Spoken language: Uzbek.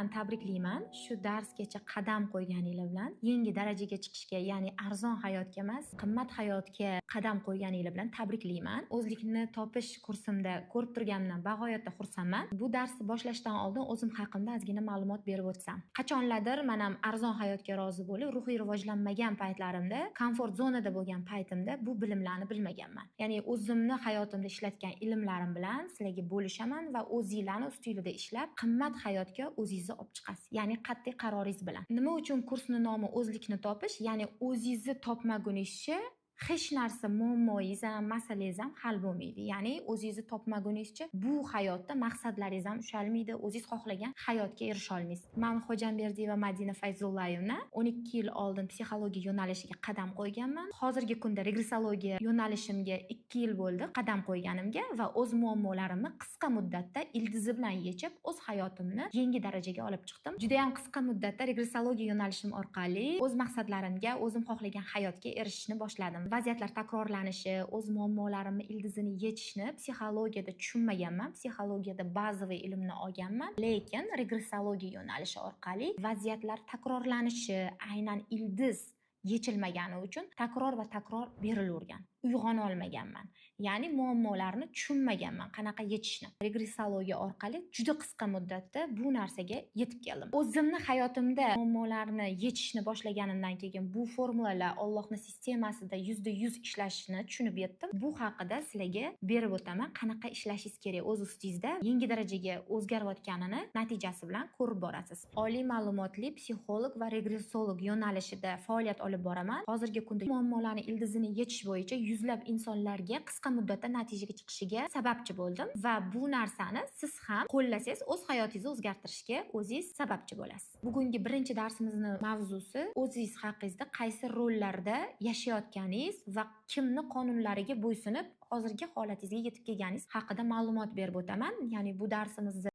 Chindan tabriklayman. Shu darsgacha qadam qo'yganinglar bilan yangi darajaga chiqishga, ya'ni arzon hayotga emas, qimmat hayotga qadam qo'yganinglar bilan tabriklayman. O'zlikni topish kursimda ko'rib turganimdan bag'oyatda xursandman. Bu darsni boshlashdan oldin o'zim haqimda ozgina ma'lumot berib o'tsam. Qachonlardir men ham arzon hayotga rozi bo'lib, ruhiy rivojlanmagan paytlarimda, komfort zonada bo'lgan paytimda bu bilimlarni bilmaganman. Ya'ni o'zimni hayotimda ishlatgan ilmlarim bilan sizlarga bo'lishaman va o'zingizlarni ustingizda ishlab, qimmat hayotga o'zingizni olib chiqasiz. Ya'ni qat'iy qaroringiz bilan. Nima uchun kursning nomi o'zlikni topish? Ya'ni o'zingizni topmagunizcha hech narsa muammoyingiz ham, masalangiz ham hal bo'lmaydi. Ya'ni o'zingizni topmagunizcha bu hayotda maqsadlaringiz ham ushalmaydi, o'zingiz xohlagan hayotga erisha olmaysiz. Men Xo'jamberdiyeva Madina Fayzullayevna 12 yil oldin psixologiya yo'nalishiga qadam qo'yganman. Hozirgi kunda regressologiya yo'nalishimga 2 yil bo'ldi qadam qo'yganimga va o'z muammolarimni qisqa muddatda ildizi bilan yechib, o'z hayotimni yangi darajaga olib chiqdim. Juda ham qisqa muddatda regressologiya yo'nalishim orqali o'z maqsadlarimga, o'zim xohlagan hayotga erishishni boshladim. Vaziyatlar takrorlanishi, o'z muammolarimni ildizini yechishni psixologiyada tushunmaganman. Psixologiyada bazaviy ilmni olganman, lekin regressologiya yo'nalishi orqali vaziyatlar takrorlanishi, aynan ildiz yechilmagani uchun takror va takror berilavergan. Uyg'ona olmaganman. Ya'ni muammolarni tushunmaganman, qanaqa yechishni. Regressologiya orqali juda qisqa muddatda bu narsaga yetib keldim. O'zimni hayotimda muammolarni yechishni boshlaganimdan keyin bu formulalar Allohning sistemasida 100% ishlashini tushunib yetdim. Bu haqida sizlarga berib o'taman, qanaqa ishlashingiz kerak o'z ustingizda yangi darajaga o'zgarayotganini natijasi bilan ko'rib borasiz. Oliy ma'lumotli psixolog va regressolog yo'nalishida faoliyat olib boraman. Hozirgi kunda muammolarni ildizini yechish bo'yicha yuzlab insonlarga qisqa muddatda natijaga chiqishiga sababchi bo'ldim va bu narsani siz ham qo'llasangiz o'z hayotingizni o'zgartirishga o'zingiz sababchi bo'lasiz. Bugungi birinchi darsimizning mavzusi o'zingiz haqingizda qaysi rollarda yashayotganingiz va kimni qonunlariga bo'ysunib hozirgi holatingizga yetib kelganingiz haqida ma'lumot berib o'taman. Ya'ni bu darsimizni